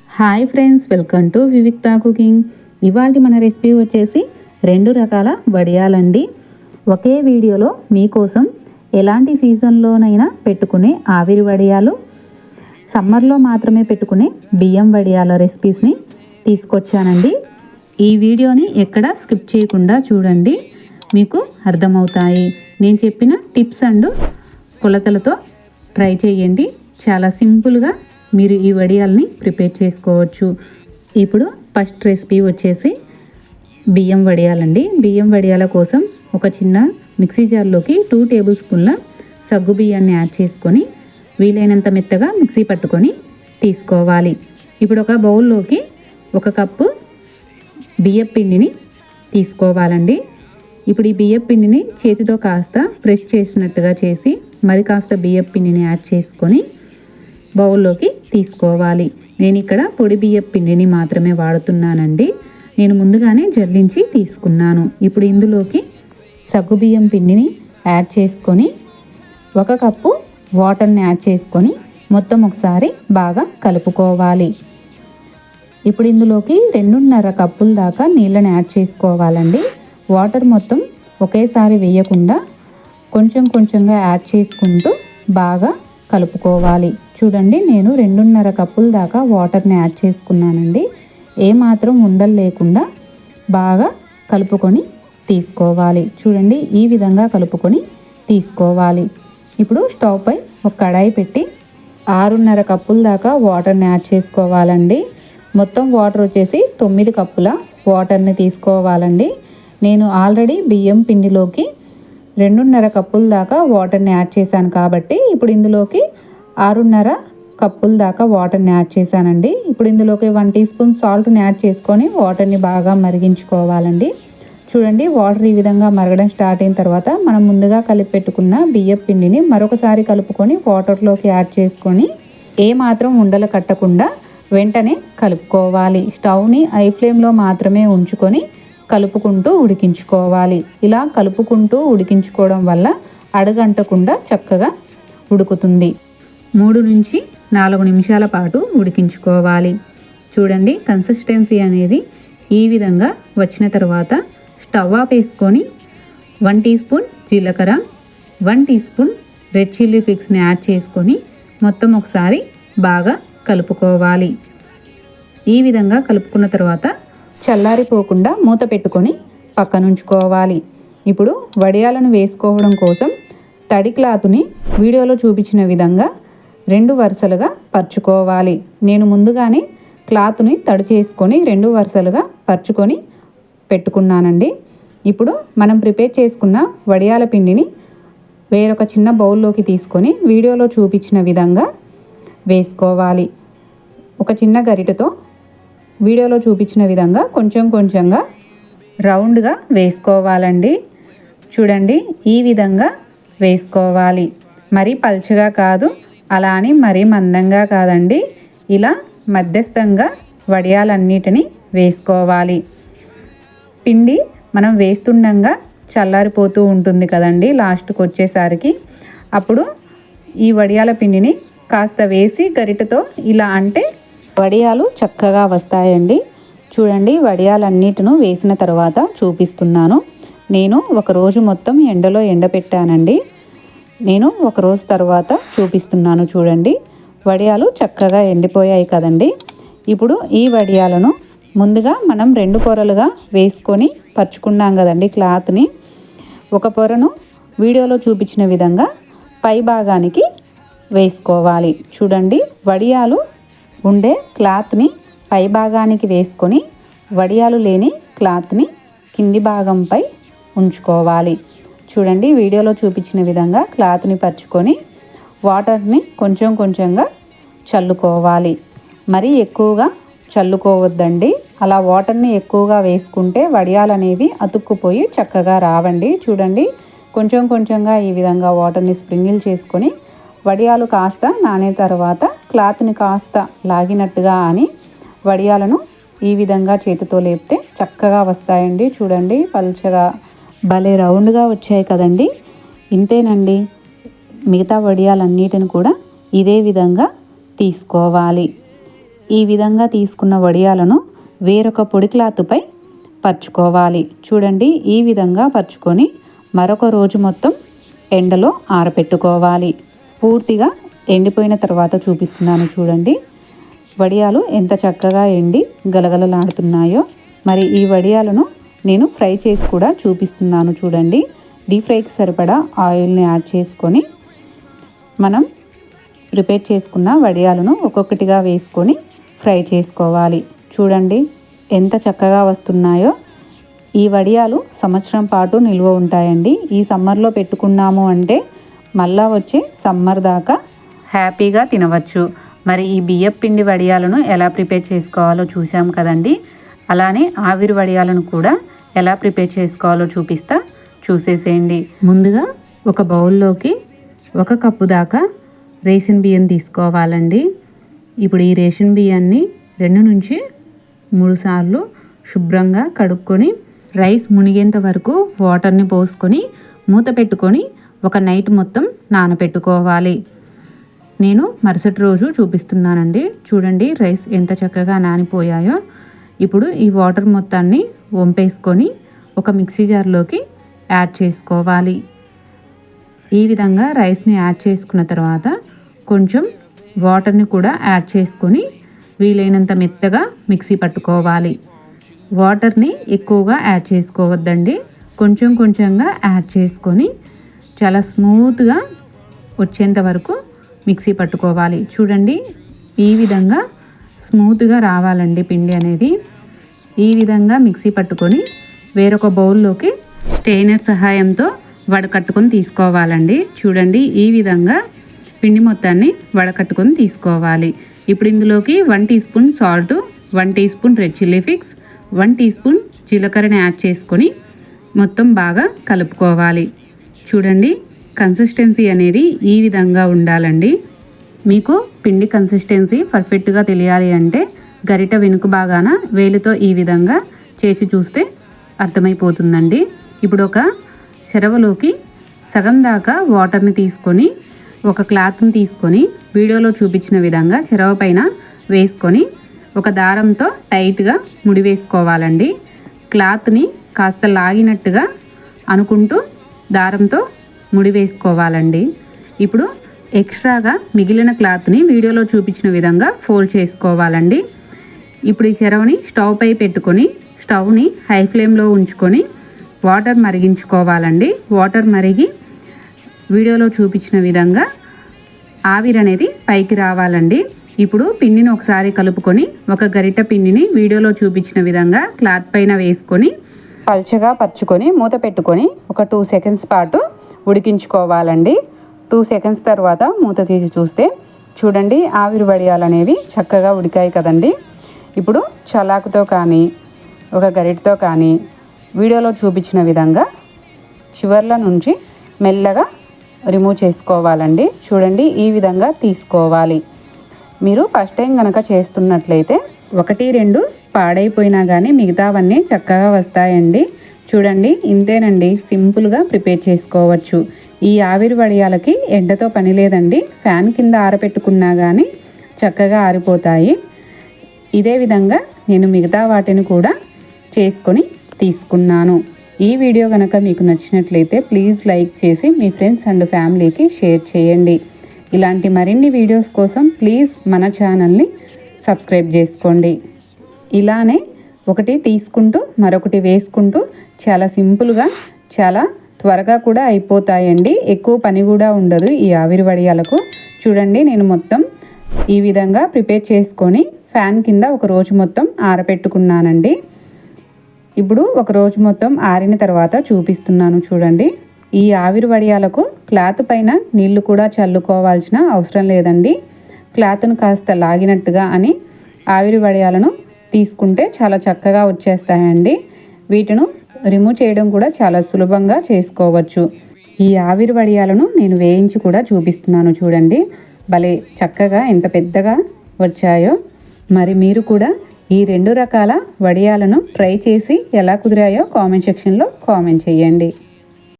Hi friends, welcome to Vivikta cooking. ఇవాళ మన recipe వచ్చేసి 2 రకాల వడియాలండి. ఒకే వీడియోలో మీకోసం ఎలాంటి సీజన్లోనైనా పెట్టుకునే ఆవిరి వడియాలు, సమ్మర్లో మాత్రమే పెట్టుకునే బియ్యం వడియాల రెసిపీస్ని తీసుకొచ్చానండి. ఈ వీడియోని ఎక్కడ స్కిప్ చేయకుండా చూడండి, మీకు అర్థమవుతాయి. నేను చెప్పిన టిప్స్ అండ్ కొలతలతో ట్రై చేయండి. చాలా సింపుల్గా మీరు ఈ వడియాల్ని ప్రిపేర్ చేసుకోవచ్చు. ఇప్పుడు ఫస్ట్ రెసిపీ వచ్చేసి బియ్యం వడియాలండి. బియ్యం వడియాల కోసం ఒక చిన్న మిక్సీ జార్లోకి 2 టేబుల్ స్పూన్ల సగ్గు బియ్యాన్ని యాడ్ చేసుకొని వీలైనంత మెత్తగా మిక్సీ పట్టుకొని తీసుకోవాలి. ఇప్పుడు ఒక బౌల్లోకి 1 కప్పు బియ్యం పిండిని తీసుకోవాలండి. ఇప్పుడు ఈ బియ్యం పిండిని చేతితో కాస్త ప్రెస్ చేసినట్టుగా చేసి మరి కాస్త బియ్యం పిండిని యాడ్ చేసుకొని బౌల్లోకి తీసుకోవాలి. నేను ఇక్కడ పొడి బియ్యం పిండిని మాత్రమే వాడుతున్నానండి. నేను ముందుగానే జల్లించి తీసుకున్నాను. ఇప్పుడు ఇందులోకి సగ్గు బియ్యం పిండిని యాడ్ చేసుకొని 1 కప్పు వాటర్ని యాడ్ చేసుకొని మొత్తం ఒకసారి బాగా కలుపుకోవాలి. ఇప్పుడు ఇందులోకి 2.5 కప్పుల దాకా నీళ్ళని యాడ్ చేసుకోవాలండి. వాటర్ మొత్తం ఒకేసారి వేయకుండా కొంచెం కొంచెంగా యాడ్ చేసుకుంటూ బాగా కలుపుకోవాలి. చూడండి, నేను 2.5 కప్పుల దాకా వాటర్ని యాడ్ చేసుకున్నానండి. ఏమాత్రం ఉండలు లేకుండా బాగా కలుపుకొని తీసుకోవాలి. చూడండి, ఈ విధంగా కలుపుకొని తీసుకోవాలి. ఇప్పుడు స్టవ్ పై ఒక కడాయి పెట్టి 6.5 కప్పుల దాకా వాటర్ని యాడ్ చేసుకోవాలండి. మొత్తం వాటర్ వచ్చేసి 9 కప్పుల వాటర్ని తీసుకోవాలండి. నేను ఆల్రెడీ బియ్యం పిండిలోకి 2.5 కప్పుల దాకా వాటర్ని యాడ్ చేశాను కాబట్టి ఇప్పుడు ఇందులోకి 6.5 కప్పుల దాకా వాటర్ని యాడ్ చేశానండి. ఇప్పుడు ఇందులోకి 1 టీ స్పూన్ సాల్ట్ని యాడ్ చేసుకొని వాటర్ని బాగా మరిగించుకోవాలండి. చూడండి, వాటర్ ఈ విధంగా మరగడం స్టార్ట్ అయిన తర్వాత మనం ముందుగా కలిపి పెట్టుకున్న బియ్యం పిండిని మరొకసారి కలుపుకొని వాటర్లోకి యాడ్ చేసుకొని ఏమాత్రం ఉండలు కట్టకుండా వెంటనే కలుపుకోవాలి. స్టవ్ని హై ఫ్లేమ్లో మాత్రమే ఉంచుకొని కలుపుకుంటూ ఉడికించుకోవాలి. ఇలా కలుపుకుంటూ ఉడికించుకోవడం వల్ల అడుగంటకుండా చక్కగా ఉడుకుతుంది. 3 నుంచి 4 నిమిషాల పాటు ఉడికించుకోవాలి. చూడండి, కన్సిస్టెన్సీ అనేది ఈ విధంగా వచ్చిన తర్వాత స్టవ్ ఆఫ్ వేసుకొని 1 టీ స్పూన్ జీలకర్ర, 1 టీ స్పూన్ రెడ్ చిల్లీ ఫ్లేక్స్ని యాడ్ చేసుకొని మొత్తం ఒకసారి బాగా కలుపుకోవాలి. ఈ విధంగా కలుపుకున్న తర్వాత చల్లారిపోకుండా మూత పెట్టుకొని పక్కనుంచుకోవాలి. ఇప్పుడు వడియాలను వేసుకోవడం కోసం తడి క్లాత్ని వీడియోలో చూపించిన విధంగా 2 వరుసలుగా పరుచుకోవాలి. నేను ముందుగానే క్లాత్ని తడి చేసుకొని 2 వరుసలుగా పరుచుకొని పెట్టుకున్నానండి. ఇప్పుడు మనం ప్రిపేర్ చేసుకున్న వడియాల పిండిని వేరొక చిన్న బౌల్లోకి తీసుకొని వీడియోలో చూపించిన విధంగా వేసుకోవాలి. ఒక చిన్న గరిటెతో వీడియోలో చూపించిన విధంగా కొంచెం కొంచెంగా రౌండ్గా వేసుకోవాలండి. చూడండి, ఈ విధంగా వేసుకోవాలి. మరీ పల్చగా కాదు, అలా అని మరీ మందంగా కాదండి. ఇలా మధ్యస్థంగా వడియాలన్నిటినీ వేసుకోవాలి. పిండి మనం వేస్తుండగా చల్లారిపోతూ ఉంటుంది కదండి లాస్ట్కి వచ్చేసరికి. అప్పుడు ఈ వడియాల పిండిని కాస్త వేసి గరిటెతో ఇలా అంటే వడియాలు చక్కగా వస్తాయండి. చూడండి, వడియాలన్నిటిను వేసిన తర్వాత చూపిస్తున్నాను. నేను 1 రోజు మొత్తం ఎండలో ఎండపెట్టానండి. నేను 1 రోజు తర్వాత చూపిస్తున్నాను. చూడండి, వడియాలు చక్కగా ఎండిపోయాయి కదండి. ఇప్పుడు ఈ వడియాలను ముందుగా మనం 2 పొరలుగా వేసుకొని పరుచుకున్నాం కదండి క్లాత్ని. ఒక పొరను వీడియోలో చూపించిన విధంగా పై భాగానికి వేసుకోవాలి. చూడండి, వడియాలు ఉండే క్లాత్ని పై భాగానికి వేసుకొని వడియాలు లేని క్లాత్ని కింది భాగంపై ఉంచుకోవాలి. చూడండి, వీడియోలో చూపించిన విధంగా క్లాత్ని పరుచుకొని వాటర్ని కొంచెం కొంచెంగా చల్లుకోవాలి. మరీ ఎక్కువగా చల్లుకోవద్దండి. అలా వాటర్ని ఎక్కువగా వేసుకుంటే వడియాలు అనేవి అతుక్కుపోయి చక్కగా రావండి. చూడండి, కొంచెం కొంచెంగా ఈ విధంగా వాటర్ని స్ప్రింగిల్ చేసుకొని వడియాలు కాస్త నానే తర్వాత క్లాత్ని కాస్త లాగినట్టుగా అని వడియాలను ఈ విధంగా చేతితో లేపితే చక్కగా వస్తాయండి. చూడండి, పల్చగా భలే రౌండ్గా వచ్చాయి కదండి. ఇంతేనండి, మిగతా వడియాలన్నిటిని కూడా ఇదే విధంగా తీసుకోవాలి. ఈ విధంగా తీసుకున్న వడియాలను వేరొక పొడి క్లాత్పై పరుచుకోవాలి. చూడండి, ఈ విధంగా పరుచుకొని మరొక రోజు మొత్తం ఎండలో ఆరబెట్టుకోవాలి. పూర్తిగా ఎండిపోయిన తర్వాత చూపిస్తున్నాను చూడండి. వడియాలు ఎంత చక్కగా ఎండి గలగలలాడుతున్నాయో. మరి ఈ వడియాలను నేను ఫ్రై చేసి కూడా చూపిస్తున్నాను చూడండి. డీప్ ఫ్రైకి సరిపడా ఆయిల్ని యాడ్ చేసుకొని మనం ప్రిపేర్ చేసుకున్న వడియాలను ఒక్కొక్కటిగా వేసుకొని ఫ్రై చేసుకోవాలి. చూడండి ఎంత చక్కగా వస్తున్నాయో. ఈ వడియాలు సంవత్సరం పాటు నిల్వ ఉంటాయండి. ఈ సమ్మర్లో పెట్టుకున్నాము అంటే మళ్ళా వచ్చే సమ్మర్ దాకా హ్యాపీగా తినవచ్చు. మరి ఈ బియ్యపు పిండి వడియాలను ఎలా ప్రిపేర్ చేసుకోవాలో చూసాం కదండి. అలానే ఆవిరి వడియాలను కూడా ఎలా ప్రిపేర్ చేసుకోవాలో చూసేసేయండి. ముందుగా ఒక బౌల్లోకి 1 కప్పు దాకా రేషన్ బియ్యం తీసుకోవాలండి. ఇప్పుడు ఈ రేషన్ బియ్యాన్ని 2 నుంచి 3 సార్లు శుభ్రంగా కడుక్కొని రైస్ మునిగేంత వరకు వాటర్ని పోసుకొని మూత పెట్టుకొని ఒక నైట్ మొత్తం నానబెట్టుకోవాలి. నేను మరుసటి రోజు చూపిస్తున్నానండి. చూడండి రైస్ ఎంత చక్కగా నానిపోయాయో. ఇప్పుడు ఈ వాటర్ మొత్తాన్ని వంపేసుకొని ఒక మిక్సీ జార్లోకి యాడ్ చేసుకోవాలి. ఈ విధంగా రైస్ని యాడ్ చేసుకున్న తర్వాత కొంచెం వాటర్ని కూడా యాడ్ చేసుకొని వీలైనంత మెత్తగా మిక్సీ పట్టుకోవాలి. వాటర్ని ఎక్కువగా యాడ్ చేసుకోవద్దండి. కొంచెం కొంచెంగా యాడ్ చేసుకొని చాలా స్మూత్గా వచ్చేంత వరకు మిక్సీ పట్టుకోవాలి. చూడండి ఈ విధంగా స్మూత్గా రావాలండి పిండి అనేది. ఈ విధంగా మిక్సీ పట్టుకొని వేరొక బౌల్లోకి స్టెయినర్ సహాయంతో వడకట్టుకొని తీసుకోవాలండి. చూడండి ఈ విధంగా పిండి మొత్తాన్ని వడకట్టుకొని తీసుకోవాలి. ఇప్పుడు ఇందులోకి 1 teaspoon salt, 1 teaspoon red chilli flakes, 1 teaspoon జీలకర్రని యాడ్ చేసుకొని మొత్తం బాగా కలుపుకోవాలి. చూడండి కన్సిస్టెన్సీ అనేది ఈ విధంగా ఉండాలండి. మీకు పిండి కన్సిస్టెన్సీ పర్ఫెక్ట్గా తెలియాలి అంటే గరిట వెనుక భాగాన వేలితో ఈ విధంగా చేసి చూస్తే అర్థమైపోతుందండి. ఇప్పుడు ఒక చెరవలోకి సగం దాకా వాటర్ని తీసుకొని ఒక క్లాత్ని తీసుకొని వీడియోలో చూపించిన విధంగా చెరవ పైన వేసుకొని ఒక దారంతో టైట్గా ముడి వేసుకోవాలండి. క్లాత్ని కాస్త లాగినట్టుగా అనుకుంటూ దారంతో ముడి వేసుకోవాలండి. ఇప్పుడు ఎక్స్ట్రాగా మిగిలిన క్లాత్ని వీడియోలో చూపించిన విధంగా ఫోల్డ్ చేసుకోవాలండి. ఇప్పుడు ఈ చెరవని స్టవ్ పై పెట్టుకొని స్టవ్ని హై ఫ్లేమ్లో ఉంచుకొని వాటర్ మరిగించుకోవాలండి. వాటర్ మరిగి వీడియోలో చూపించిన విధంగా ఆవిరి అనేది పైకి రావాలండి. ఇప్పుడు పిండిని ఒకసారి కలుపుకొని ఒక గరిట పిండిని వీడియోలో చూపించిన విధంగా క్లాత్ పైన వేసుకొని పల్చగా పరుచుకొని మూత పెట్టుకొని ఒక 2 సెకండ్స్ పాటు ఉడికించుకోవాలండి. 2 సెకండ్స్ తర్వాత మూత తీసి చూస్తే చూడండి ఆవిరి వడియాలు అనేవి చక్కగా ఉడికాయి కదండి. ఇప్పుడు చలాకుతో కానీ ఒక గరిటతో కానీ వీడియోలో చూపించిన విధంగా చివర్ల నుంచి మెల్లగా రిమూవ్ చేసుకోవాలండి. చూడండి ఈ విధంగా తీసుకోవాలి. మీరు ఫస్ట్ టైం కనుక చేస్తున్నట్లయితే 1-2 పాడైపోయినా కానీ మిగతావన్నీ చక్కగా వస్తాయండి. చూడండి ఇంతేనండి, సింపుల్గా ప్రిపేర్ చేసుకోవచ్చు. ఈ ఆవిరి వడియాలకి ఎండతో పని లేదండి. ఫ్యాన్ కింద ఆరబెట్టుకున్నా కానీ చక్కగా ఆరిపోతాయి. ఇదే విధంగా నేను మిగతా వాటిని కూడా చేసుకొని తీసుకున్నాను. ఈ వీడియో కనుక మీకు నచ్చినట్లయితే ప్లీజ్ లైక్ చేసి మీ ఫ్రెండ్స్ అండ్ ఫ్యామిలీకి షేర్ చేయండి. ఇలాంటి మరిన్ని వీడియోస్ కోసం ప్లీజ్ మన ఛానల్ని సబ్స్క్రైబ్ చేసుకోండి. ఇలానే ఒకటి తీసుకుంటూ మరొకటి వేసుకుంటూ చాలా సింపుల్గా చాలా త్వరగా కూడా అయిపోతాయండి. ఎక్కువ పని కూడా ఉండదు ఈ ఆవిరి వడియాలకు. చూడండి నేను మొత్తం ఈ విధంగా ప్రిపేర్ చేసుకొని ఫ్యాన్ కింద ఒక రోజు మొత్తం ఆరబెట్టుకున్నానండి. ఇప్పుడు ఒక రోజు మొత్తం ఆరిన తర్వాత చూపిస్తున్నాను చూడండి. ఈ ఆవిరి వడియాలకు క్లాత్ పైన నీళ్లు కూడా చల్లుకోవాల్సిన అవసరం లేదండి. క్లాత్ను కాస్త లాగినట్టుగా అని ఆవిరి వడియాలను తీసుకుంటే చాలా చక్కగా వచ్చేస్తాయండి. వీటిని రిమూవ్ చేయడం కూడా చాలా సులభంగా చేసుకోవచ్చు. ఈ ఆవిరి వడియాలను నేను వేయించి కూడా చూపిస్తున్నాను చూడండి. భలే చక్కగా ఎంత పెద్దగా వచ్చాయో. మరి మీరు కూడా ఈ 2 రకాల వడియాలను ట్రై చేసి ఎలా కుదిరాయో కామెంట్ సెక్షన్లో కామెంట్ చేయండి.